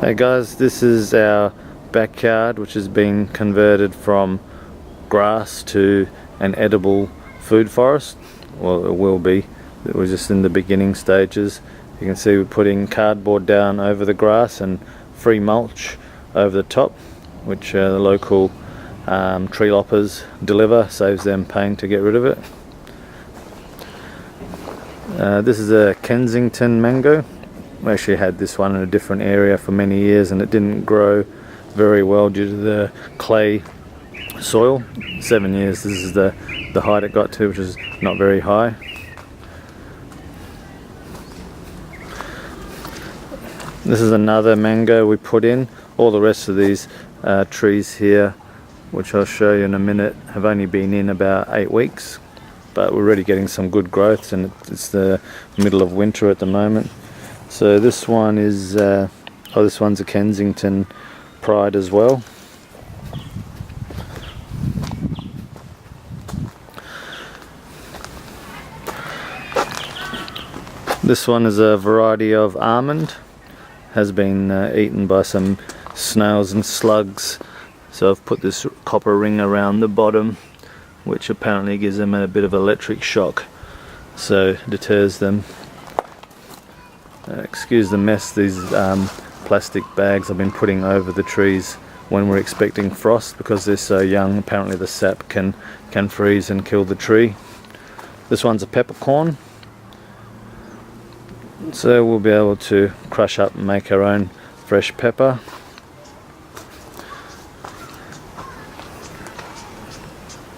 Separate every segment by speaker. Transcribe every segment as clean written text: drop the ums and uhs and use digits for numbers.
Speaker 1: Hey guys, this is our backyard, which has been converted from grass to an edible food forest. Well, it will be. It was just in the beginning stages. You can see we're putting cardboard down over the grass and free mulch over the top, which the local tree loppers deliver. Saves them paying to get rid of it. This is a Kensington mango. We actually had this one in a different area for many years and it didn't grow very well due to the clay soil. 7 years, this is the height it got to, which is not very high. This is another mango we put in. All the rest of these trees here, which I'll show you in a minute, have only been in about 8 weeks, but we're already getting some good growth, and it's the middle of winter at the moment. So this one is, this one's a Kensington Pride as well. This one is a variety of almond. Has been eaten by some snails and slugs. So I've put this copper ring around the bottom, which apparently gives them a bit of electric shock, so deters them. Excuse the mess, these plastic bags I've been putting over the trees when we're expecting frost, because they're so young. Apparently the sap can freeze and kill the tree. This one's a peppercorn, so we'll be able to crush up and make our own fresh pepper.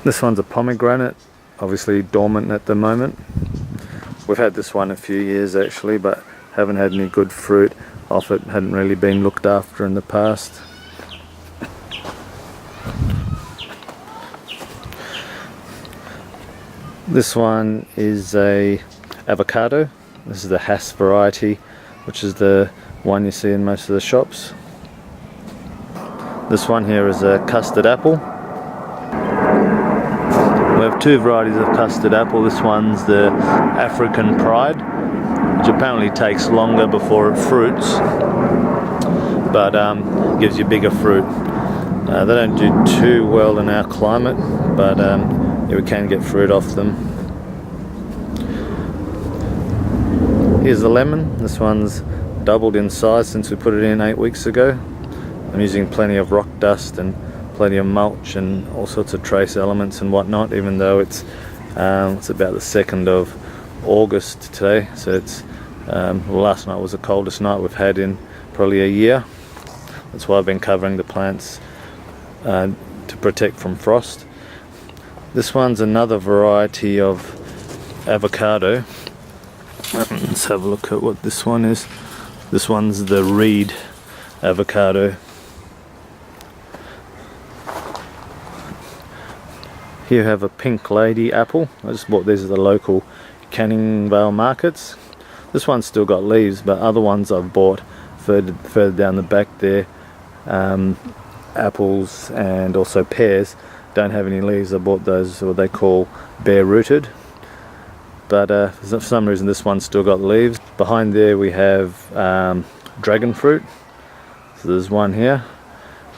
Speaker 1: This one's a pomegranate, obviously dormant at the moment. We've had this one a few years actually, but haven't had any good fruit off it. Hadn't really been looked after in the past. This one is a avocado. This is the Hass variety, which is the one you see in most of the shops. This one here is a custard apple. We have two varieties of custard apple. This one's the African Pride, which apparently takes longer before it fruits, but gives you bigger fruit. They don't do too well in our climate, but yeah, we can get fruit off them. Here's the lemon. This one's doubled in size since we put it in 8 weeks ago. I'm using plenty of rock dust and plenty of mulch and all sorts of trace elements and whatnot, even though it's about the 2nd of August today, so it's last night was the coldest night we've had in probably a year. That's why I've been covering the plants to protect from frost. This one's another variety of avocado. Let's have a look at what this one is. This one's the Reed avocado. Here we have a Pink Lady apple. I just bought these at the local Canning Vale markets. This one's still got leaves, but other ones I've bought further down the back there, apples and also pears, don't have any leaves. I bought those, what they call bare rooted, but for some reason this one's still got leaves. Behind there we have dragon fruit. So there's one here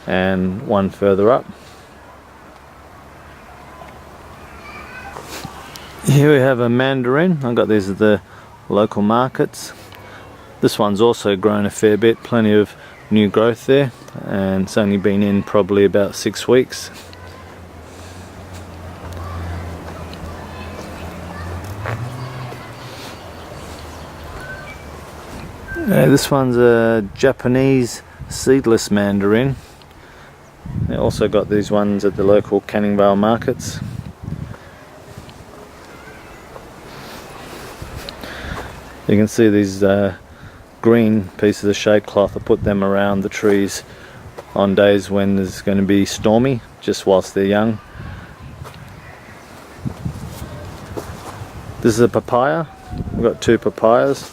Speaker 1: and one further up. Here we have a mandarin. I got these at the local markets. This one's also grown a fair bit, plenty of new growth there, and it's only been in probably about 6 weeks. This one's a Japanese seedless mandarin. They also got these ones at the local Canning Vale markets. You can see these green pieces of shade cloth. I put them around the trees on days when it's going to be stormy, just whilst they're young. This is a papaya. We've got 2 papayas.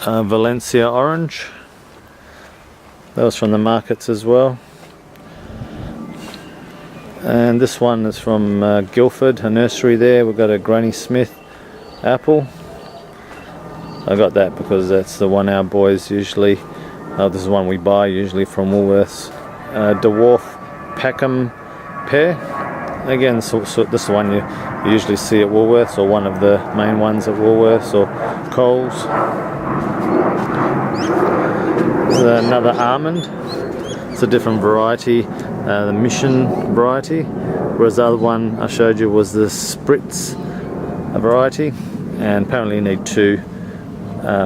Speaker 1: Valencia orange. That was from the markets as well. And this one is from Guildford, a nursery there. We've got a Granny Smith apple. I got that because that's the one our boys usually, this is one we buy usually from Woolworths. Dwarf Peckham pear. Again, so this is one you usually see at Woolworths, or one of the main ones at Woolworths or Coles. There's another almond. It's a different variety, the Mission variety, whereas the other one I showed you was the Spritz variety, and apparently you need two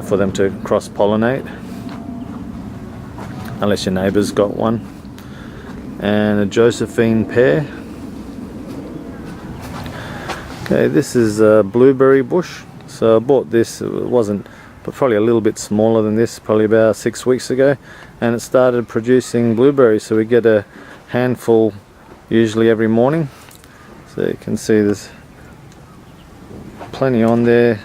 Speaker 1: for them to cross-pollinate, unless your neighbour's got one. And a Josephine pear. Okay, this is a blueberry bush. So I bought this, it wasn't, but probably a little bit smaller than this, probably about 6 weeks ago, and it started producing blueberries. So we get a handful usually every morning. So you can see there's plenty on there,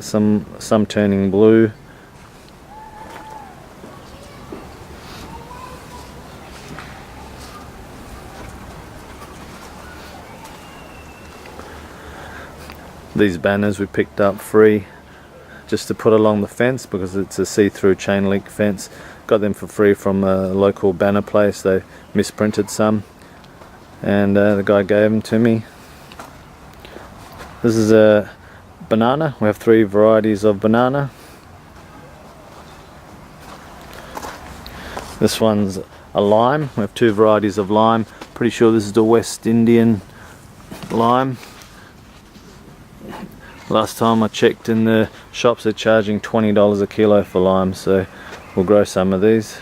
Speaker 1: some turning blue. These banners we picked up free just to put along the fence because it's a see-through chain link fence. Got them for free from a local banner place. They misprinted some, and the guy gave them to me. This is a banana. We have 3 varieties of banana. This one's a lime. We have 2 varieties of lime. Pretty sure this is the West Indian lime. Last time I checked in the shops, they're charging $20 a kilo for lime, so we'll grow some of these.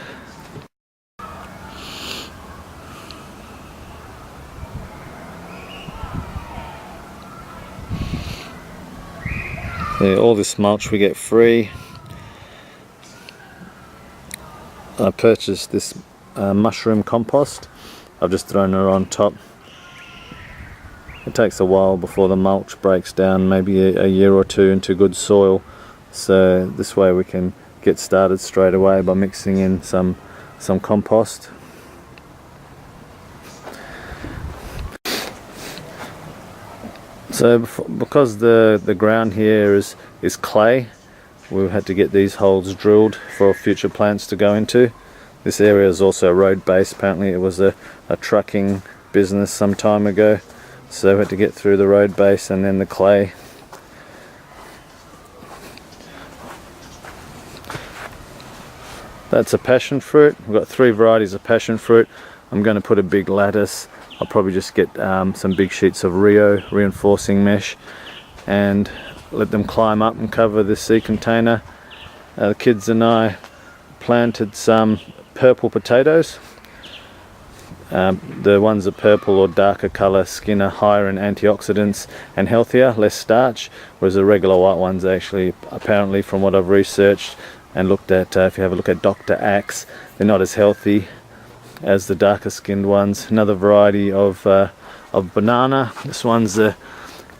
Speaker 1: Yeah, all this mulch we get free. I purchased this mushroom compost. I've just thrown it on top. It takes a while before the mulch breaks down, maybe a year or 2 into good soil. So this way we can get started straight away by mixing in some compost. So because the ground here is clay, we've had to get these holes drilled for future plants to go into. This area is also road based. Apparently it was a trucking business some time ago. So we had to get through the road base and then the clay. That's a passion fruit. We've got 3 varieties of passion fruit. I'm going to put a big lattice. I'll probably just get some big sheets of Rio reinforcing mesh and let them climb up and cover the seed container. The kids and I planted some purple potatoes. The ones that purple or darker colour skin are higher in antioxidants and healthier, less starch, whereas the regular white ones actually, apparently from what I've researched and looked at, if you have a look at Dr. Axe, they're not as healthy as the darker skinned ones. Another variety of banana. This one's the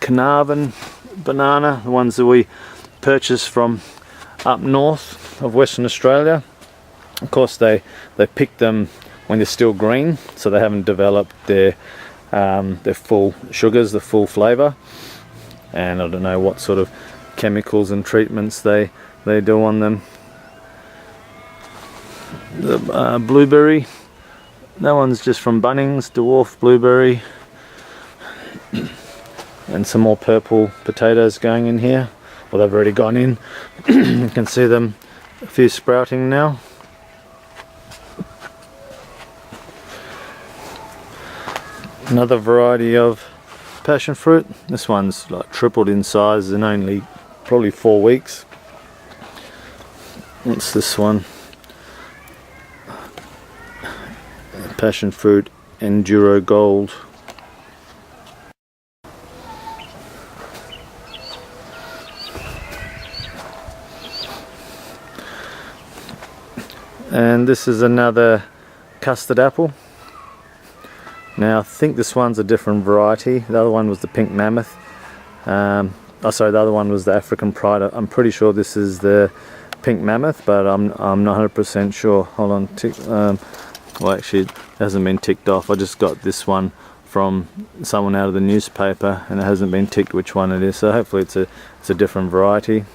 Speaker 1: Carnarvon banana, the ones that we purchased from up north of Western Australia. Of course they pick them when they're still green, so they haven't developed their full sugars, the full flavour, and I don't know what sort of chemicals and treatments they do on them. The blueberry, that one's just from Bunnings, dwarf blueberry, and some more purple potatoes going in here. Well, they've already gone in. You can see them, a few sprouting now. Another variety of passion fruit. This one's like tripled in size in only probably 4 weeks. What's this one? Passion fruit Enduro Gold. And this is another custard apple. Now I think this one's a different variety. The other one was the pink mammoth. The other one was the African pride. I'm pretty sure this is the pink mammoth, but I'm not 100% sure. Hold on, well actually it hasn't been ticked off. I just got this one from someone out of the newspaper and it hasn't been ticked which one it is, so hopefully it's a different variety.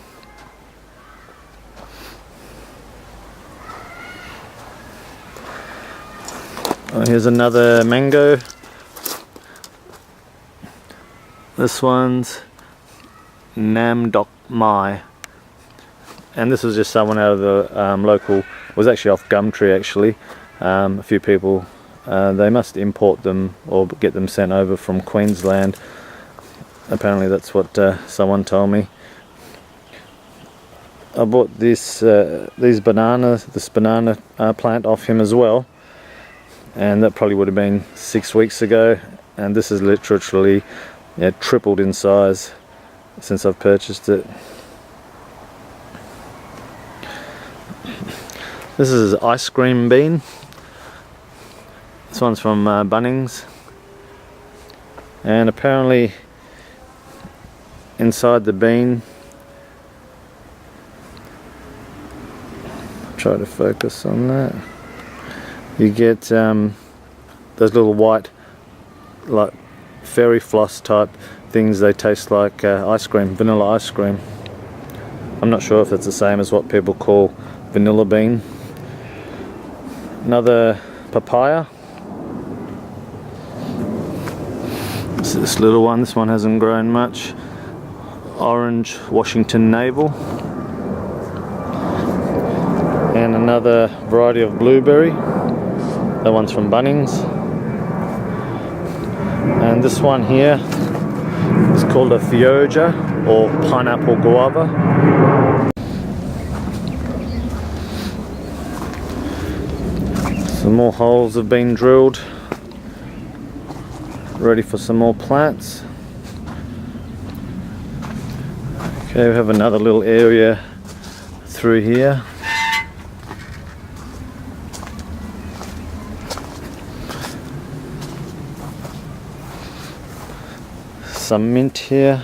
Speaker 1: Here's another mango. This one's Nam Dok Mai, and this was just someone out of the local, it was actually off Gumtree actually. A few people, they must import them or get them sent over from Queensland. Apparently that's what someone told me. I bought this banana plant off him as well, and that probably would have been 6 weeks ago, and this is literally tripled in size since I've purchased it. This is ice cream bean. This one's from Bunnings, and apparently inside the bean, try to focus on that, you get those little white, like fairy floss type things. They taste like ice cream, vanilla ice cream. I'm not sure if it's the same as what people call vanilla bean. Another papaya. This little one, this one hasn't grown much. Orange Washington navel. And another variety of blueberry. That one's from Bunnings. And this one here is called a Fioja, or pineapple guava. Some more holes have been drilled, ready for some more plants. Okay, we have another little area through here. Some mint here,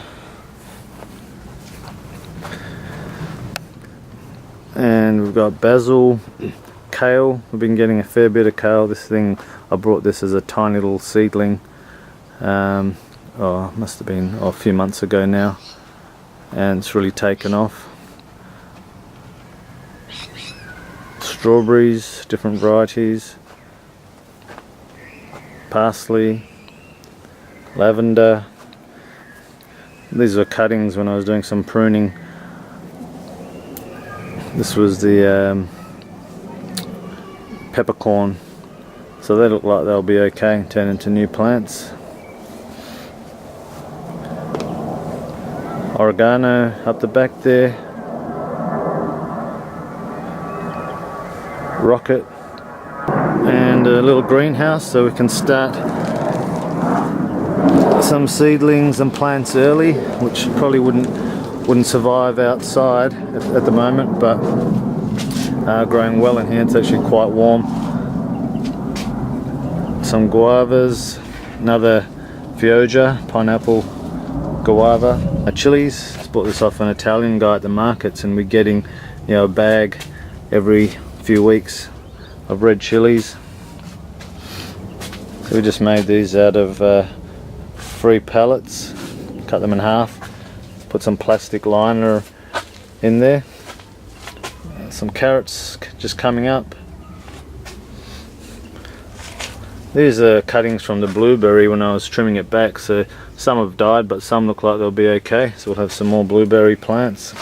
Speaker 1: and we've got basil, kale. We've been getting a fair bit of kale. This thing, I brought this as a tiny little seedling, must have been a few months ago now, and it's really taken off. Strawberries, different varieties, parsley, lavender. These were cuttings when I was doing some pruning. This was the peppercorn, so they look like they'll be okay and turn into new plants. Oregano up the back there. Rocket, and a little greenhouse so we can start some seedlings and plants early, which probably wouldn't survive outside at the moment, but growing well in here. It's actually quite warm. Some guavas, another Fioja, pineapple guava. Chilies, just bought this off an Italian guy at the markets, and we're getting a bag every few weeks of red chilies. So we just made these out of 3 pallets, cut them in half, put some plastic liner in there. Some carrots just coming up. These are cuttings from the blueberry when I was trimming it back, so some have died but some look like they'll be okay, so we'll have some more blueberry plants.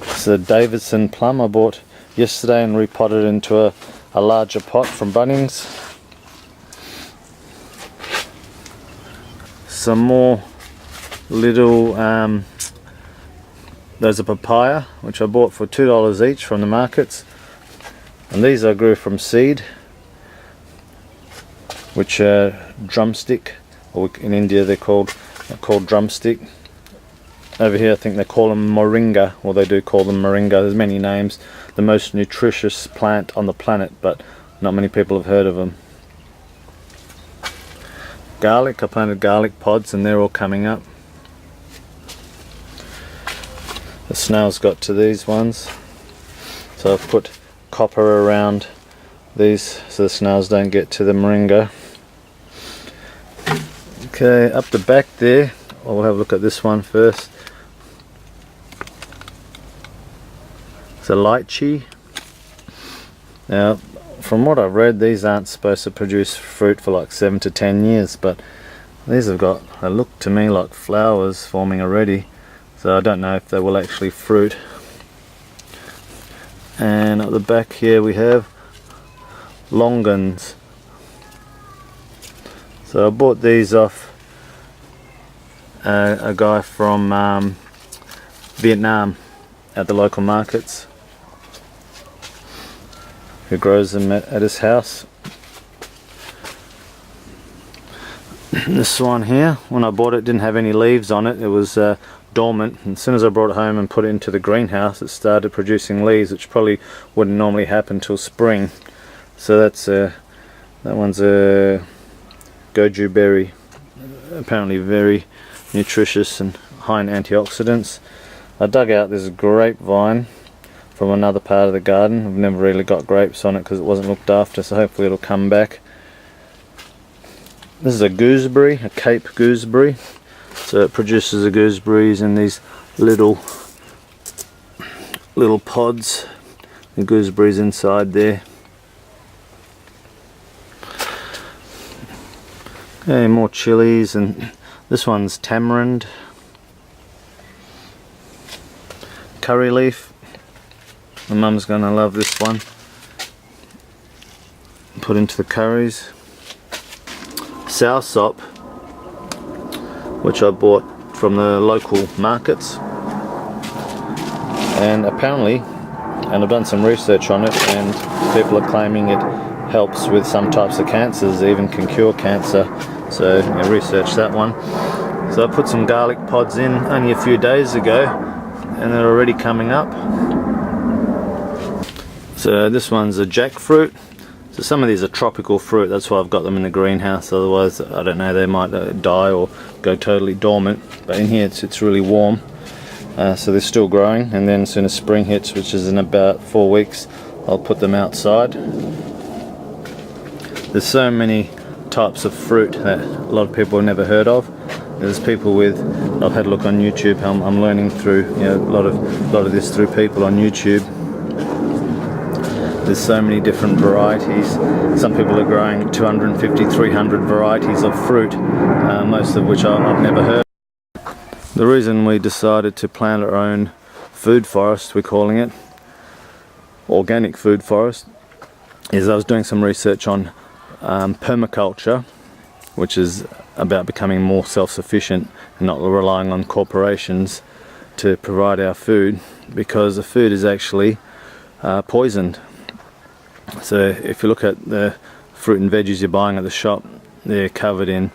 Speaker 1: It's a Davidson plum I bought yesterday and repotted into a larger pot from Bunnings. Some more little, there's a papaya which I bought for $2 each from the markets, and these I grew from seed, which are drumstick, or in India they're called drumstick. Over here I think they call them moringa, or they do call them moringa. There's many names. The most nutritious plant on the planet, but not many people have heard of them. Garlic, I planted garlic pods and they're all coming up. The snails got to these ones, so I've put copper around these so the snails don't get to the moringa. Okay, up the back there, we'll have a look at this one first. a lychee. Now, from what I've read, these aren't supposed to produce fruit for like 7 to 10 years, but these have got a look to me like flowers forming already, so I don't know if they will actually fruit. And at the back here we have longans. So I bought these off a guy from Vietnam at the local markets, who grows them at his house. This one here, when I bought it, didn't have any leaves on it. It was dormant, and as soon as I brought it home and put it into the greenhouse, it started producing leaves, which probably wouldn't normally happen till spring. So that's that one's a goju berry, apparently very nutritious and high in antioxidants. I dug out this grapevine from another part of the garden. I've never really got grapes on it because it wasn't looked after, so hopefully it'll come back. This is a gooseberry, a Cape gooseberry. So it produces the gooseberries in these little pods. The gooseberries inside there. Okay, more chilies, and this one's tamarind. Curry leaf. My mum's gonna love this one. Put into the curries. Soursop, which I bought from the local markets, and apparently, and I've done some research on it, and people are claiming it helps with some types of cancers, even can cure cancer. So I researched that one. So I put some garlic pods in only a few days ago, and they're already coming up. So this one's a jackfruit. So some of these are tropical fruit, that's why I've got them in the greenhouse, otherwise I don't know, they might die or go totally dormant. But in here it's really warm, so they're still growing, and then as soon as spring hits, which is in about 4 weeks, I'll put them outside. There's so many types of fruit that a lot of people have never heard of. There's people with, I've had a look on YouTube, I'm learning through, you know, a lot of this through people on YouTube. There's so many different varieties. Some people are growing 250, 300 varieties of fruit, most of which I've never heard. The reason we decided to plant our own food forest, we're calling it, organic food forest, is I was doing some research on permaculture, which is about becoming more self-sufficient and not relying on corporations to provide our food, because the food is actually poisoned. So if you look at the fruit and veggies you're buying at the shop, they're covered in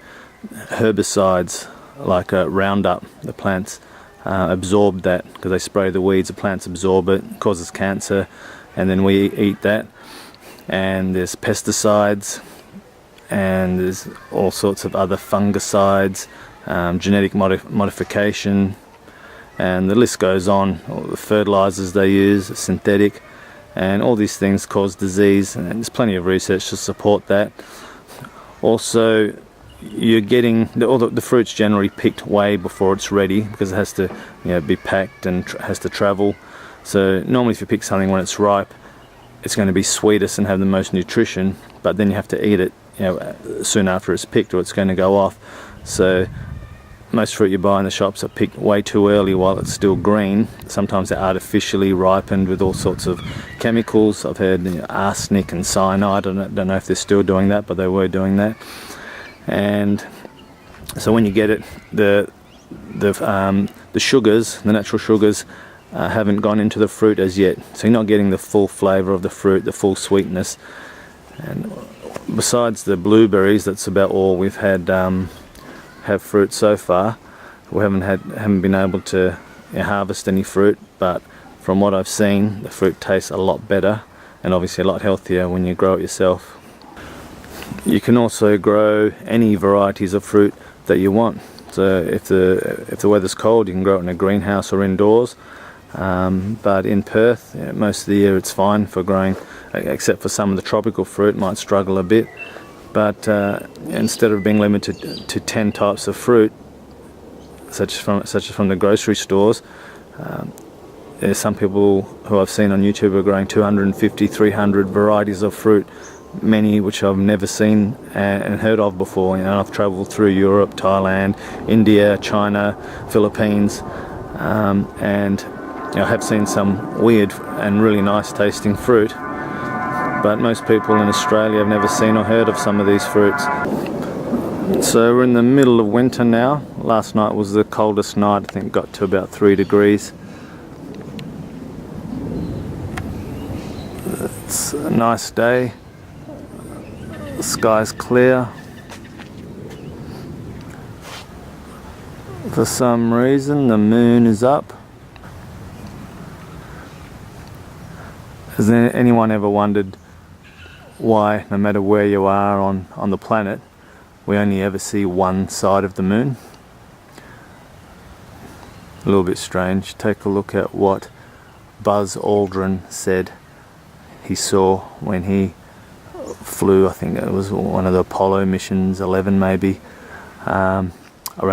Speaker 1: herbicides like Roundup. The plants absorb that because they spray the weeds, the plants absorb it, causes cancer, and then we eat that. And there's pesticides, and there's all sorts of other fungicides, genetic modification, and the list goes on. All the fertilisers they use are synthetic, and all these things cause disease, and there's plenty of research to support that. Also, you're getting all the fruit's generally picked way before it's ready, because it has to, you know, be packed and has to travel. So normally if you pick something when it's ripe, it's going to be sweetest and have the most nutrition, but then you have to eat it, you know, soon after it's picked, or it's going to go off. So most fruit you buy in the shops are picked way too early while it's still green. Sometimes they're artificially ripened with all sorts of chemicals. I've heard, you know, arsenic and cyanide. I don't know if they're still doing that, but they were doing that. And so when you get it, the sugars, the natural sugars, haven't gone into the fruit as yet. So you're not getting the full flavour of the fruit, the full sweetness. And besides the blueberries, that's about all we've had have fruit so far. We haven't been able to, you know, harvest any fruit, but from what I've seen, the fruit tastes a lot better and obviously a lot healthier when you grow it yourself. You can also grow any varieties of fruit that you want. So if the weather's cold, you can grow it in a greenhouse or indoors. But in Perth, you know, most of the year it's fine for growing, except for some of the tropical fruit might struggle a bit. But instead of being limited to 10 types of fruit, such as from the grocery stores, there's some people who I've seen on YouTube are growing 250, 300 varieties of fruit, many which I've never seen and heard of before. You know, I've travelled through Europe, Thailand, India, China, Philippines, and you know, I have seen some weird and really nice tasting fruit, but most people in Australia have never seen or heard of some of these fruits. So we're in the middle of winter now. Last night was the coldest night, I think it got to about 3 degrees. It's a nice day, the sky's clear. For some reason the moon is up. Has anyone ever wondered why, no matter where you are on the planet, we only ever see one side of the moon? A little bit strange. Take a look at what Buzz Aldrin said he saw when he flew, I think it was one of the Apollo missions, 11 maybe, around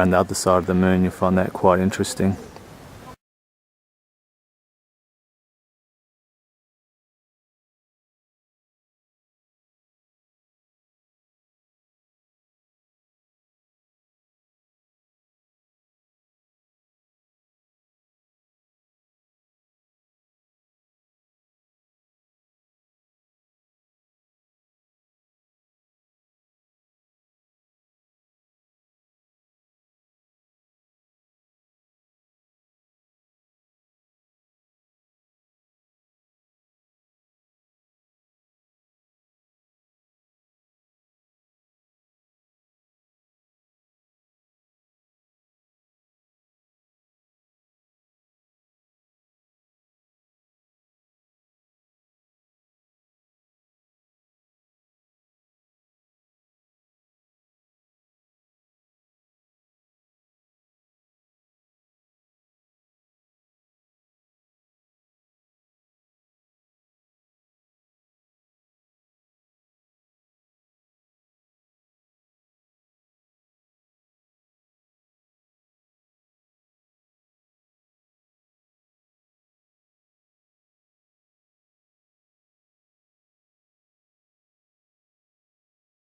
Speaker 1: the other side of the moon. You'll find that quite interesting.